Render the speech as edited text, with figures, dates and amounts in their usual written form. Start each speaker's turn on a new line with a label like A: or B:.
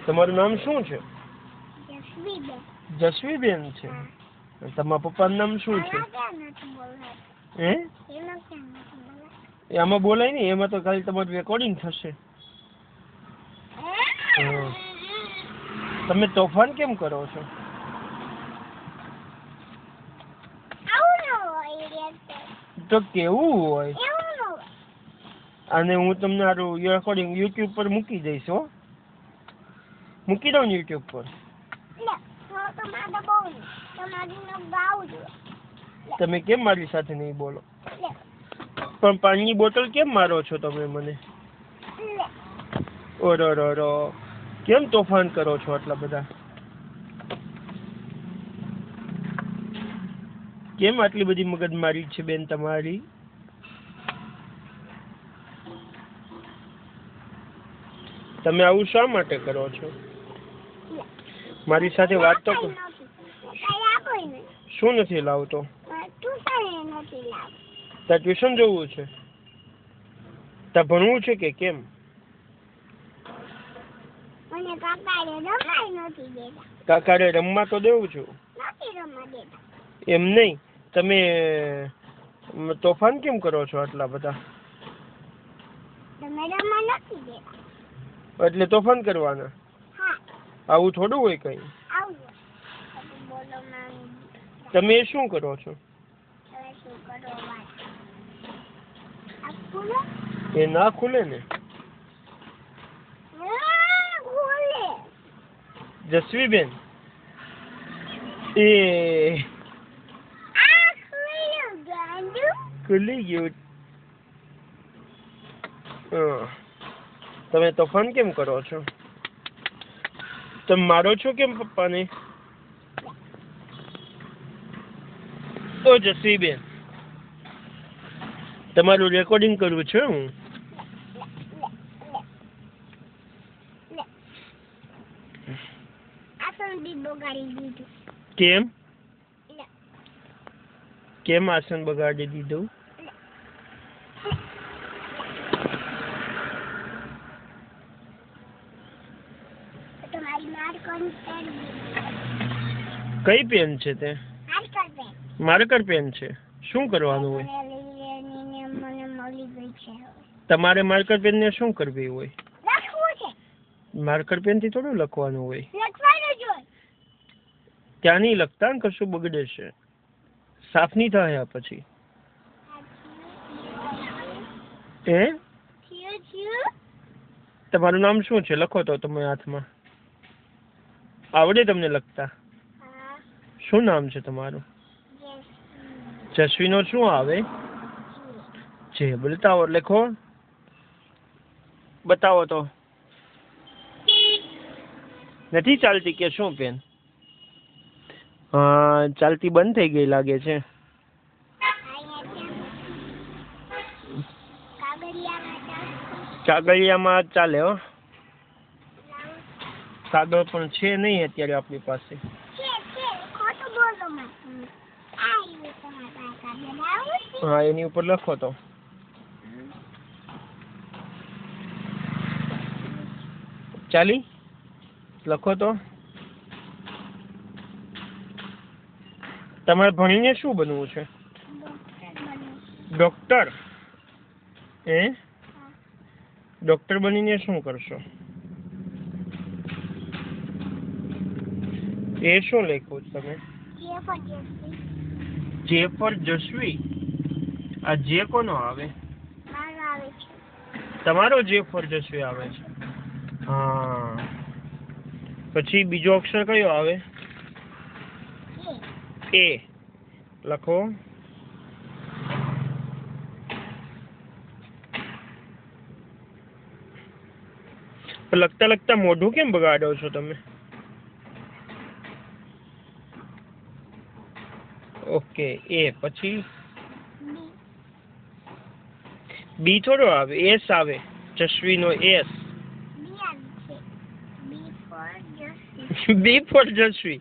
A: તમારું નામ શું છે?
B: જસવીબેન.
A: જસવીબેન છે. તમારા પપ્પાનું નામ શું છે? હે? આમાં બોલાય નહીં, એમાં તો ખાલી તમારું રેકોર્ડિંગ થશે. તમે તોફાન કેમ કરો છો? તો કેવું હોય? અને હું તમને આરું રેકોર્ડિંગ યુટ્યુબ પર મૂકી દઈશ. હો, મૂકી દઉં ને યુટ્યુબ પર. તમે કેમ મારી સાથે નહીં બોલો? પણ પાણીની બોટલ કેમ મારો છો તમે મને? ઓરો કેમ તોફાન કરો છો આટલા બધા? કેમ આટલી બધી મગજમારી છે બેન તમારી? તમે આવું શા માટે કરો છો? મારી સાથે વાત તો શું નથી લાવતો? તાર ટ્યુશન જવું છે? તાર ભણવું છે કે કેમ? કાકારે રમવા તો દેવું છું. એમ નહીં, તમે તોફાન કેમ કરો છો આટલા બધા? એટલે તોફાન કરવાના? આવું થોડું હોય કઈ. તમે શું કરો છો? એ ના ખુલે ને. જસવીબેન, એ ખુલી ગયું. તમે તોફાન કેમ કરો છો? તમે મારો છો કેમ પપ્પાને? ઓ જસવીબેન, તમારું રેકોર્ડિંગ કરવું છે હું. કેમ કેમ આસન બગાડી દીધું? કઈ પેન છે તે? માર્કર પેન છે. શું કરવાનું હોય? તમારે માર્કર પેન ને શું કરવી હોય? માર્કર પેન થી થોડું લખવાનું હોય. ત્યાં નહીં લખતા, કશું બગડે છે. સાફ નહીં થાય પછી. હે? તમારું નામ શું છે? લખો તો તમે હાથમાં. આવડે તમને લખતા? શું નામ છે તમારું? જસવીનો શું આવે? જે બતાવો, લખો, બતાવો તો. નથી ચાલતી કે શું પેન? હા, ચાલતી બંધ થઈ ગઈ લાગે છે. કાગળિયામાં ચાલે. હો, કાગળ પણ છે નહીં અત્યારે આપણી પાસે. હા, એની ઉપર લખો તો. ચાલી લખો તો. તમારે ભણીને શું બનવું છે? ડોક્ટર. હે? ડોક્ટર બનીને શું કરશો? એ શું લખ્યું તમે? જે પર જસવી. આ જે કોનો આવે? તમારો જે પર જસવી આવે છે. હા, પછી બીજો અક્ષર કયો આવે? એ. લખો. લખતા લખતા મોઢું કેમ બગાડો છો તમે? ઓકે, એ પછી બી થોડો આવે, એસ આવે. જસવીનો એસ. બી ફોર જસવી.